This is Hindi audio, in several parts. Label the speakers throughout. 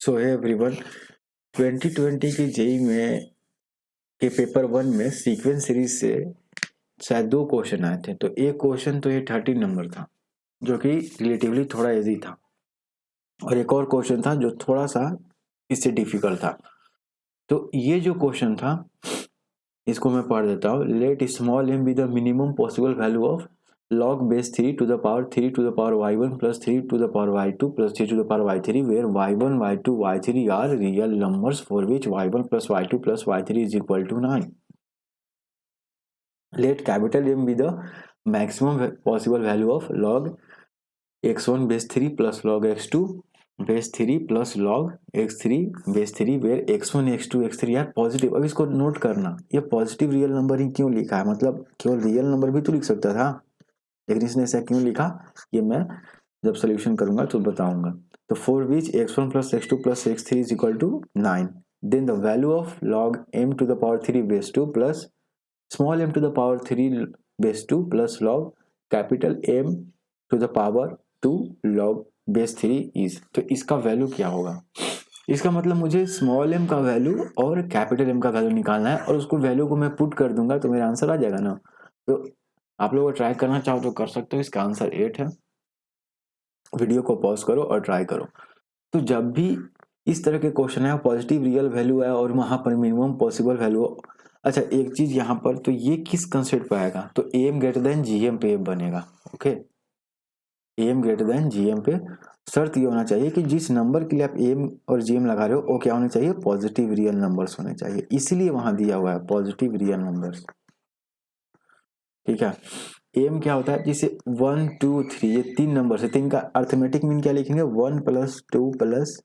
Speaker 1: सो है एवरीवन, 2020 की जेई में के पेपर 1 में सीक्वेंस सीरीज से शायद 2 क्वेश्चन आए थे। तो एक क्वेश्चन तो ये 13 नंबर था जो कि रिलेटिवली थोड़ा इजी था, और एक और क्वेश्चन था जो थोड़ा सा इससे डिफिकल्ट था। तो ये जो क्वेश्चन था इसको मैं पढ़ देता हूँ। Let small m be the minimum possible value of log base 3 to the power 3 to the power y1 plus 3 to the power y2 plus 3 to the power y3 where y1 y2 y3 are real numbers for which y1 plus y2 plus y3 is equal to 9. Let capital M be the maximum possible value of log x1 base 3 plus log x2 base 3 plus log x3 base 3 where x1 x2 x3 are positive. अब इसको नोट करना, ये पॉजिटिव रियल नंबर ही क्यों लिखा है, मतलब केवल रियल नंबर भी तो लिख सकता था, लेकिन इसने ऐसा क्यों लिखा ये मैं जब सोल्यूशन करूंगा तो बताऊंगा। तो for which x1 plus x2 plus x3 is equal to 9, then the value of log m to the power 3 base 2 plus small m to the power 3 base 2 plus log capital m to the power 2 log base 3 is. तो इसका वैल्यू क्या होगा, इसका मतलब मुझे स्मॉल m का वैल्यू और कैपिटल m का वैल्यू निकालना है, और उसको वैल्यू को मैं पुट कर दूंगा तो मेरा आंसर आ जाएगा ना। तो आप लोग ट्राई करना चाहो तो कर सकते हो। इसका आंसर 8 है। वीडियो को पॉज करो और ट्राई करो। तो जब भी इस तरह के क्वेश्चन है, पॉजिटिव रियल वैल्यू है और वहां पर मिनिमम पॉसिबल वैल्यू। अच्छा एक चीज यहाँ पर, तो ये किस कंसेप्ट पे आएगा, तो एम ग्रेटर देन जीएम पे बनेगा। Okay, M greater than GM पे शर्त ये होना चाहिए कि जिस नंबर के लिए आप एम और जीएम लगा रहे हो वो क्या होने चाहिए, पॉजिटिव रियल नंबर्स होने चाहिए, इसीलिए वहां दिया हुआ है पॉजिटिव रियल नंबर्स। ठीक है, एम क्या होता है, जैसे 1 2 3 ये 3 नंबर है, 3 का अर्थमेटिक मीन क्या लिखेंगे, 1 प्लस 2 प्लस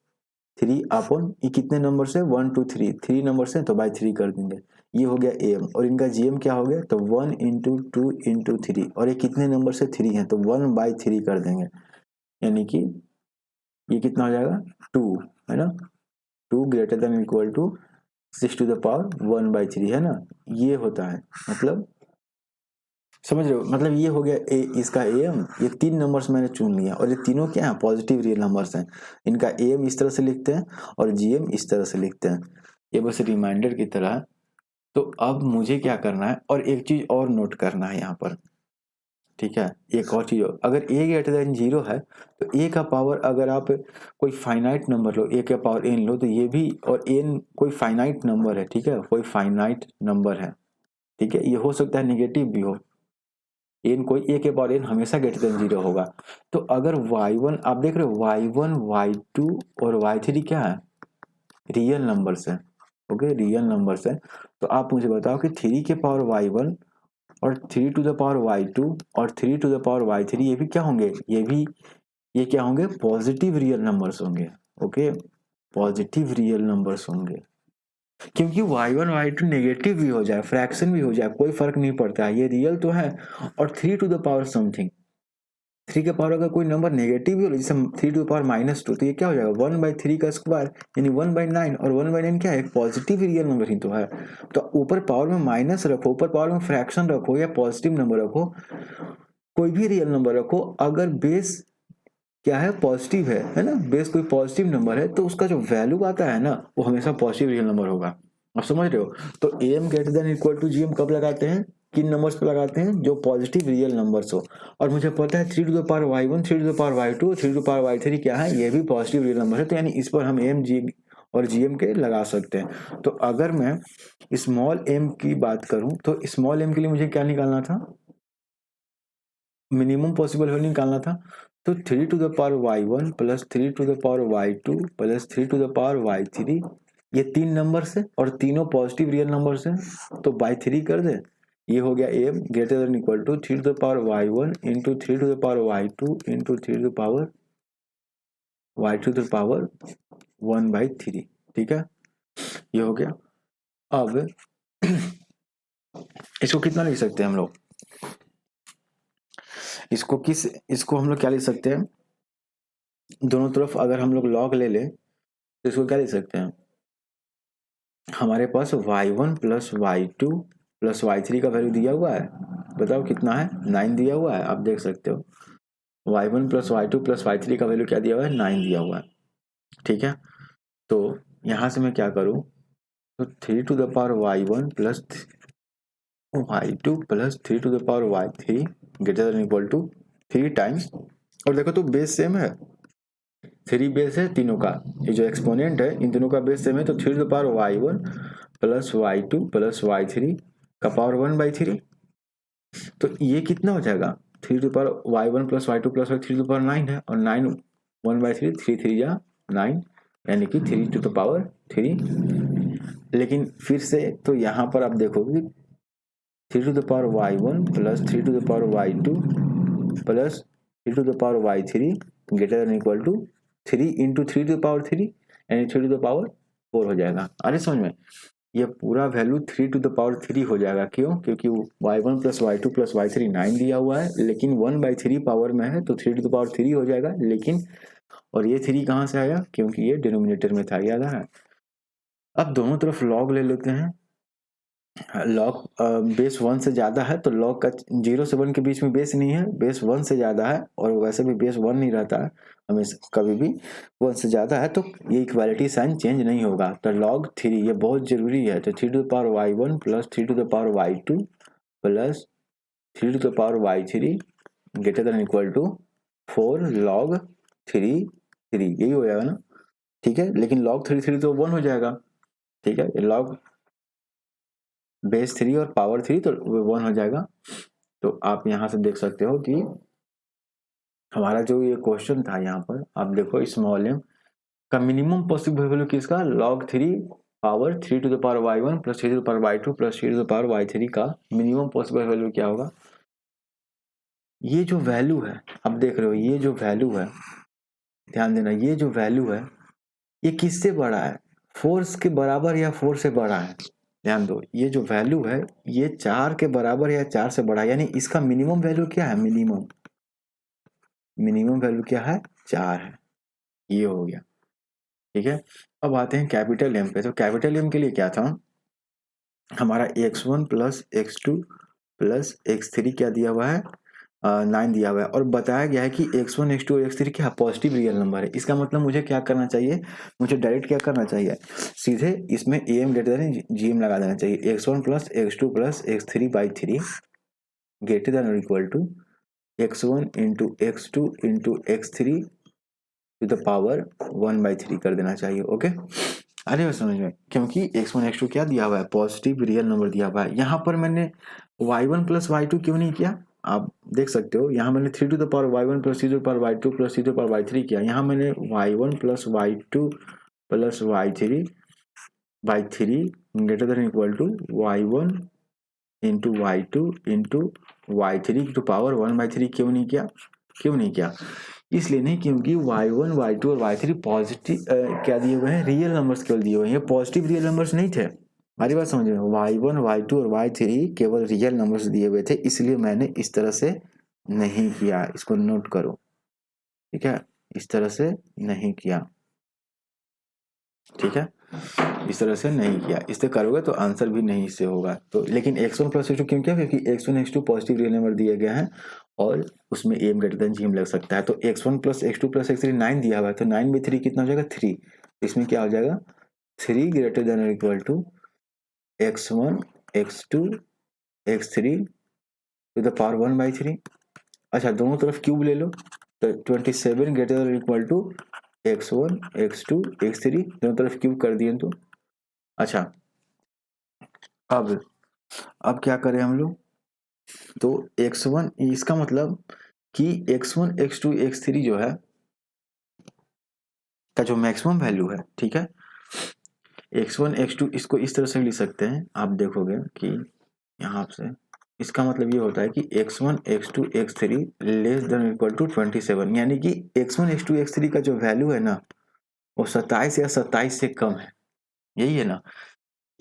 Speaker 1: 3 अपॉन ये कितने नंबर से 1 2 3 3 नंबर से तो बाई 3 कर देंगे। ये हो गया एम, और इनका जीएम क्या हो गया, तो 1 इंटू 2 इंटू 3, और ये कितने नंबर से 3 है तो 1 बाई 3 कर देंगे, यानी कि ये कितना हो जाएगा 2, है ना। 2 greater than equal to 6 to the power 1 by 3, है ना। ये होता है, मतलब समझ रहे हो, मतलब ये हो गया इसका एम। ये 3 नंबर्स मैंने चुन लिया, और ये तीनों क्या है, पॉजिटिव रियल नंबर्स हैं। इनका एम इस तरह से लिखते हैं और जीएम इस तरह से लिखते हैं, ये बस रिमाइंडर की तरह है। तो अब मुझे क्या करना है, और एक चीज और नोट करना है यहाँ पर। ठीक है, एक और चीज, अगर ए ग्रेटर देन 0 है तो ए का पावर, अगर आप कोई फाइनाइट नंबर लो, ए का पावर एन लो, तो ये भी, और एन कोई फाइनाइट नंबर है, ठीक है, कोई फाइनाइट नंबर है, ठीक है, ये हो सकता है नेगेटिव भी हो, एन कोई ए के पावर एन हमेशा ग्रेटर देन 0 होगा। तो अगर y1 आप देख रहे हो, y1 y2 और y3 क्या है, रियल नंबर्स है। ओके, रियल नंबर्स है। तो आप मुझे बताओ कि 3 के पावर y1 और 3 टू द पावर y2 और 3 टू द पावर y3 ये भी क्या होंगे, ये क्या होंगे, पॉजिटिव रियल नंबर्स होंगे। ओके, पॉजिटिव रियल नंबर्स होंगे, क्योंकि y1 y2 नेगेटिव भी हो जाए, फ्रैक्शन भी हो जाए, कोई फर्क नहीं पड़ता है, ये रियल तो है। और 3 टू द पावर समथिंग, 3 के पावर अगर कोई नंबर नेगेटिव भी हो, जैसे 3 टू द पावर -2, तो ये क्या हो जाएगा 1 बाई 3 का स्क्वायर, यानी 1 बाई 9, और 1 बाई 9 क्या है, पॉजिटिव रियल नंबर ही तो है। तो ऊपर पावर में माइनस रखो, ऊपर पावर में फ्रैक्शन रखो, या पॉजिटिव नंबर रखो, कोई भी रियल नंबर रखो, अगर बेस क्या है, पॉजिटिव है ना, बेस कोई पॉजिटिव नंबर है, तो उसका जो वैल्यू आता है ना वो हमेशा पॉजिटिव रियल नंबर होगा। आप समझ रहे हो। तो M greater than equal to GM कब लगाते हैं, किन नंबर्स पे लगाते हैं, जो पॉजिटिव रियल नंबर्स हो। और मुझे पता है 3 to the power y1 3 to the power y2 3 to the power y3 क्या है, ये भी पॉजिटिव रियल नंबर है, तो यानी इस पर हम एम जी और जीएम के लगा सकते हैं। तो अगर मैं स्मॉल एम की बात करूं तो स्मॉल एम के लिए मुझे क्या निकालना था, मिनिमम पॉसिबल वैल्यू निकालना था। तो 3 to the power y1 plus 3 to the power y2 plus 3 to the power y3, ये 3 नंबर से और तीनों पॉजिटिव रियल नंबर से, तो बाई 3 कर दे, ये हो गया M greater than equal to 3 to the power y1 into 3 to the power y2 into 3 to the power y2 to the power 1 by 3। ठीक है, ये हो गया। अब इसको कितना लिख सकते हैं हम लोग, इसको हम लोग क्या लिख सकते हैं, दोनों तरफ अगर हम लोग लॉग ले लें तो इसको क्या लिख सकते हैं, हमारे पास y1 plus y2 plus y3 का वैल्यू दिया हुआ है, बताओ कितना है, 9 दिया हुआ है, आप देख सकते हो y1 plus y2 plus y3 का वैल्यू क्या दिया हुआ है, 9 दिया हुआ है। ठीक है, तो यहाँ से मैं क्या करूँ, तो 3 to the power y1 plus y2 plus 3 to the power y3 greater than equal to 3 times, और देखो तो बेस सेम है, 3 बेस है तीनों का, ये जो एक्सपोनेंट है इन दोनों का बेस सेम है, तो 3 to the power y1 plus y2 plus y3 का पावर 1/3, तो ये कितना हो जाएगा, 3 to the power y1 plus y2 plus y3 to the power 9 है, और 9 1/3, 3 3 जा 9, यानी कि 3 to the power 3। लेकिन फिर से तो यहाँ पर आप देखोगे 3 to the power y1 plus 3 to the power y2 plus 3 to the power y3 greater than equal to 3 into 3 to the power 3, यानी 3 to the power 4 हो जाएगा। अरे समझ में, ये पूरा वैल्यू 3 to the power 3 हो जाएगा, क्यों, क्योंकि y1 plus y2 plus y3 9 दिया हुआ है, लेकिन 1/3 पावर में है तो 3 to the power 3 हो जाएगा। लेकिन और ये 3 कहाँ से आया, क्योंकि ये डिनोमिनेटर में था, याद है। अब दोनों तरफ लॉग ले लेते हैं, लॉग बेस 1 से ज़्यादा है तो लॉग का 0 से 1 के बीच में बेस नहीं है, बेस 1 से ज़्यादा है, और वैसे भी बेस 1 नहीं रहता है हमेशा, कभी भी 1 से ज़्यादा है तो ये इक्वालिटी साइन चेंज नहीं होगा। तो लॉग 3 ये बहुत ज़रूरी है, तो 3 to the power y1 plus 3 to the power y2 plus 3 to the power y3 greater than equal to 4 log 3 3, यही हो जाएगा ना, ठीक है। लेकिन log 3 3 तो 1 हो जाएगा, ठीक है, लॉग बेस 3 और पावर 3 तो 1 हो जाएगा। तो आप यहाँ से देख सकते हो कि हमारा जो ये क्वेश्चन था, यहाँ पर आप देखो स्मॉल m का मिनिमम पॉसिबल वैल्यू किसका, log 3 power 3 to the power y1 plus 3 to the power y2 plus 3 to the power y3 का मिनिमम पॉसिबल वैल्यू क्या होगा। ये जो वैल्यू है, अब देख रहे हो ये जो वैल्यू है, ध्यान देना, ये जो वैल्यू है ये किससे बड़ा है, फोर्स के बराबर या 4 से बड़ा है। ध्यान दो, ये जो वैल्यू है ये 4 के बराबर या 4 से बड़ा है, यानी इसका मिनिमम वैल्यू क्या है, मिनिमम वैल्यू क्या है, 4 है, ये हो गया, ठीक है। अब आते हैं कैपिटल एम पे। तो कैपिटल एम के लिए क्या था, हमारा x1 plus x2 plus x3 क्या दिया हुआ है, 9 दिया हुआ है, और बताया गया है कि x1 x2 और x3 क्या पॉजिटिव रियल नंबर है। इसका मतलब मुझे क्या करना चाहिए, मुझे डायरेक्ट क्या करना चाहिए, सीधे इसमें am ग्रेटर देन gm लगा देना चाहिए, x1 plus x2 plus x3/3 greater than और equal to x1 into x2 into x3 to the power 1/3 कर देना चाहिए। ओके, अरे वो समझ में, क्योंकि x1 x2 क्या दिया हुआ है, पॉजिटिव रियल नंबर दिया हुआ है। यहाँ पर मैंने y1 प्लस y2 क्यों नहीं किया, आप देख सकते हो, यहाँ मैंने 3 to the power y1 plus 3 to the power y2 plus 3 to the power y3 किया, यहाँ मैंने y1 plus y2 plus y3/3 greater than equal to y1 into y2 into y3 to power 1/3 क्यों नहीं किया, इसलिए नहीं क्योंकि y1 y2 और y3 पॉजिटिव क्या दिए हुए हैं, रियल नंबर्स केवल दिए हुए हैं, पॉजिटिव रियल नंबर्स नहीं थे। हमारी बात समझ में, y1 y2 और y3 केवल रियल नंबर्स दिए हुए थे, इसलिए मैंने इस तरह से नहीं किया, इसको नोट करो, ठीक है, इस तरह से नहीं किया, ठीक है, इस तरह से नहीं किया, इससे करोगे तो आंसर भी नहीं इससे होगा। तो लेकिन x1 प्लस x2 क्यों किया, क्योंकि x1 x2 positive real number दिए गए हैं और उसमें m ग्रेटर देन gm लग सकता है। तो x1 plus x2 plus x3 9 दिया हुआ है, तो 9/3 कितना हो जाएगा, 3, इसमें क्या हो जाएगा, 3 ग्रेटर देन और equal to x1 x2 x3 to the power 1/3। अच्छा, दोनों तरफ क्यूब ले लो, तो 27 ग्रेटर देन और equal to x1 x2 x3 दोनों तरफ क्यूब कर दिए तो। अच्छा, अब क्या करें हम लोग, तो x1, इसका मतलब कि x1 x2 x3 जो है का जो मैक्सिमम वैल्यू है, ठीक है, x1 x2 इसको इस तरह से लिख सकते हैं, आप देखोगे कि यहाँ से इसका मतलब ये होता है कि x1 x2 x3 less than equal to 27, यानी कि x1 x2 x3 का जो वैल्यू है ना वो 27 या 27 से कम है, यही है ना।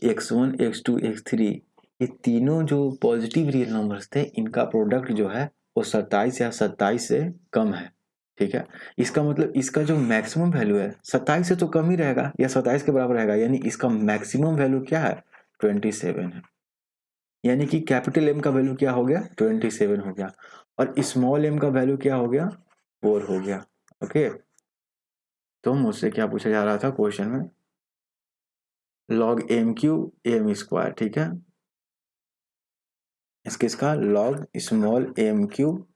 Speaker 1: x1 x2 x3 ये तीनों जो पॉजिटिव रियल नंबर्स थे, इनका प्रोडक्ट जो है वो 27 या 27 से कम है, ठीक है। इसका मतलब इसका जो मैक्सिमम वैल्यू है 27 से तो कम ही रहेगा या 27 के बराबर रहेगा, यानी इसका मैक्सिमम वैल्यू क्या है, 27 है, यानी कि कैपिटल M का वैल्यू क्या हो गया, 27 हो गया, और स्मॉल m का वैल्यू क्या हो गया, 4 हो गया। ओके, तो मुझसे क्या पूछा जा रहा था क्वेश्चन में, log m cube m square, ठीक है, इसका log small m cube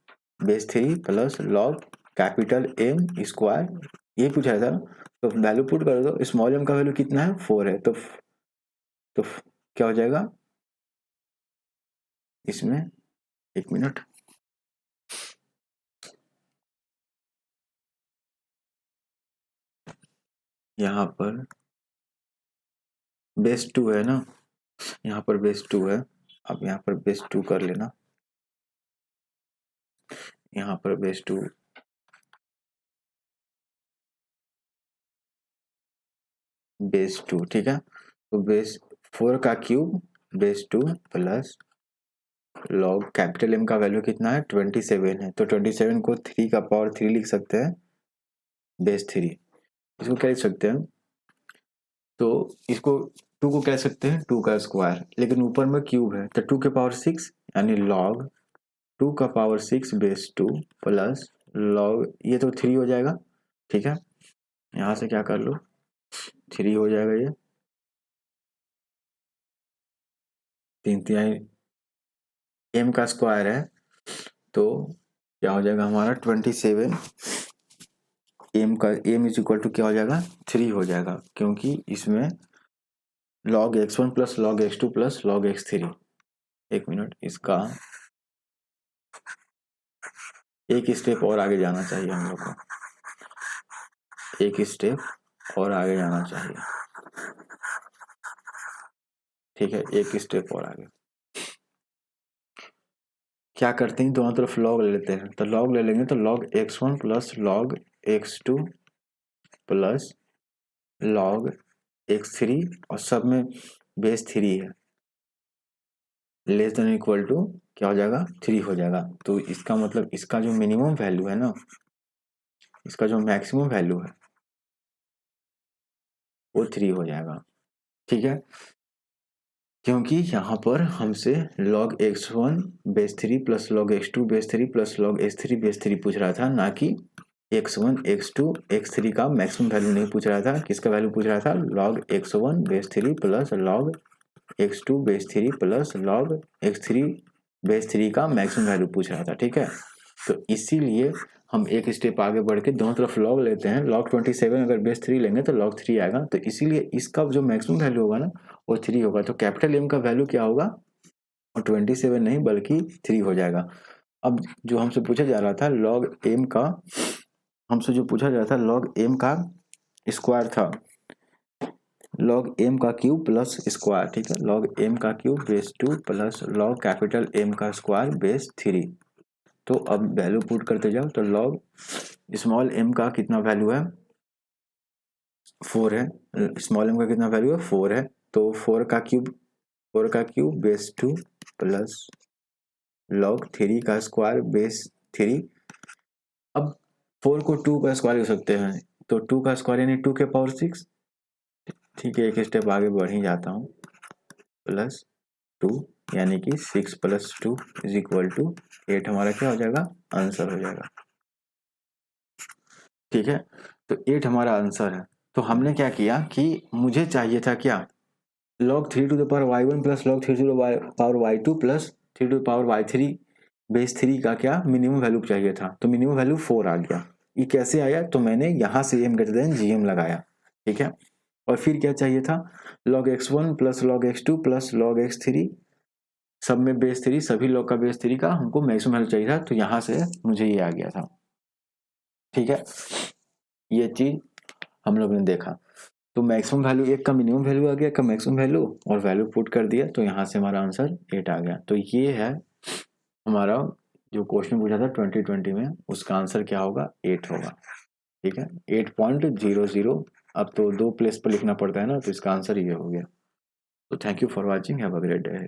Speaker 1: base 3 plus log capital m square, ये पूछा था। तो वैल्यू पुट कर दो, स्मॉल m का वैल्यू कितना है 4 है, तो क्या हो जाएगा इसमें, एक मिनट, यहाँ पर बेस 2 है ना, यहाँ पर बेस 2 है, अब यहाँ पर बेस 2 कर लेना, यहाँ पर बेस 2, बेस 2, ठीक है, तो बेस 4 का cube base 2 plus log capital M का वैल्यू कितना है 27 है, तो 27 को 3 का पावर 3 लिख सकते हैं, बेस 3, इसको क्या लिख सकते हैं, तो इसको 2 को कह सकते हैं 2 का स्क्वायर, लेकिन ऊपर में क्यूब है तो 2 के पावर 6 यानी लॉग 2 का पावर 6 बेस 2 प्लस लॉग, ये तो 3 हो जाएगा, ठीक है, यहाँ से क्या कर लो 3 हो जाएगा, ये 3 m का स्क्वायर है, तो क्या हो जाएगा हमारा 27 m का m इज इक्वल टू क्या हो जाएगा 3 हो जाएगा, क्योंकि इसमें log x1 plus log x2 plus log x3, एक मिनट, इसका एक स्टेप और आगे जाना चाहिए हम लोग को, एक स्टेप और आगे जाना चाहिए, ठीक है, एक स्टेप और आगे क्या करते हैं, दोनों तरफ log ले लेते हैं, तो log ले लेंगे तो log x1 plus log x2 plus log x3 और सब में बेस 3 है, लेस देन इक्वल टू क्या हो जाएगा 3 हो जाएगा, तो इसका मतलब इसका जो मिनिमम वैल्यू है ना, इसका जो मैक्सिमम वैल्यू है वो 3 हो जाएगा, ठीक है, क्योंकि यहाँ पर हमसे log x1 base 3 plus log x2 base 3 plus log x3 base 3 पूछ रहा था, ना कि x1 x2 x3 का मैक्सिमम वैल्यू नहीं पूछ रहा था, किसका वैल्यू पूछ रहा था log x1 base 3 plus log x2 base 3 plus log x3 base 3 का मैक्सिमम वैल्यू पूछ रहा था, ठीक है, तो इसीलिए हम एक स्टेप आगे बढ़ के दोनों तरफ log लेते हैं, log 27 अगर बेस 3 लेंगे तो log 3 आएगा, तो इसीलिए इसका जो मैक्सिमम वैल्यू होगा ना वो 3 होगा, तो कैपिटल M का वैल्यू क्या होगा, और 27 नहीं बल्कि 3 हो जाएगा। अब जो हमसे पूछा जा रहा था log M का, हमसे जो पूछा जा रहा था log M का स्क्वायर था, log M का क्यूब प्लस स्क्वायर, ठीक है, log M का cube base 2 plus log capital M का स्क्वायर बेस 3, तो अब वैल्यू पुट करते जाओ, तो log स्मॉल m का कितना वैल्यू है 4 है, स्मॉल m का कितना वैल्यू है 4 है, तो 4 का क्यूब बेस 2 प्लस log 3 का स्क्वायर बेस 3, अब 4 को 2 का स्क्वायर लिख सकते हैं, तो 2 का स्क्वायर यानी 2 के पावर 6, ठीक है, एक स्टेप आगे बढ़ ही जाता हूँ, प्लस 2 यानी कि 6 प्लस 2 इज इक्वल टू 8, हमारा क्या हो जाएगा आंसर हो जाएगा, ठीक है, तो 8 हमारा आंसर है। तो हमने क्या किया कि मुझे चाहिए था क्या log 3 to the power y1 plus log 3 to the power y2 plus 3 to the power y3 base 3 का क्या मिनिमम वैल्यू चाहिए था, तो मिनिमम वैल्यू 4 आ गया, ये कैसे आया, तो मैंने यहाँ से m ग्रेटर देन gm लगाया, ठीक है, और फिर क्या चाहिए था log x1 plus log x2 plus log x3, सब में बेस 3, सभी log का बेस 3 का हमको मैक्सिमम वैल्यू चाहिए था, तो यहाँ से मुझे ये आ गया था, ठीक है, ये चीज हम लोग ने देखा, तो मैक्सिमम वैल्यू एक का मिनिमम वैल्यू आ गया, एक का मैक्सिमम वैल्यू, और वैल्यू पुट कर दिया, तो यहाँ से हमारा आंसर 8 आ गया, तो ये है हमारा जो क्वेश्चन पूछा था 2020 में, उसका आंसर क्या होगा 8 होगा, ठीक है, 8.00, अब तो 2 प्लेस पर लिखना पड़ता है ना, तो इसका आंसर ये हो गया, तो thank you for watching, have a great day.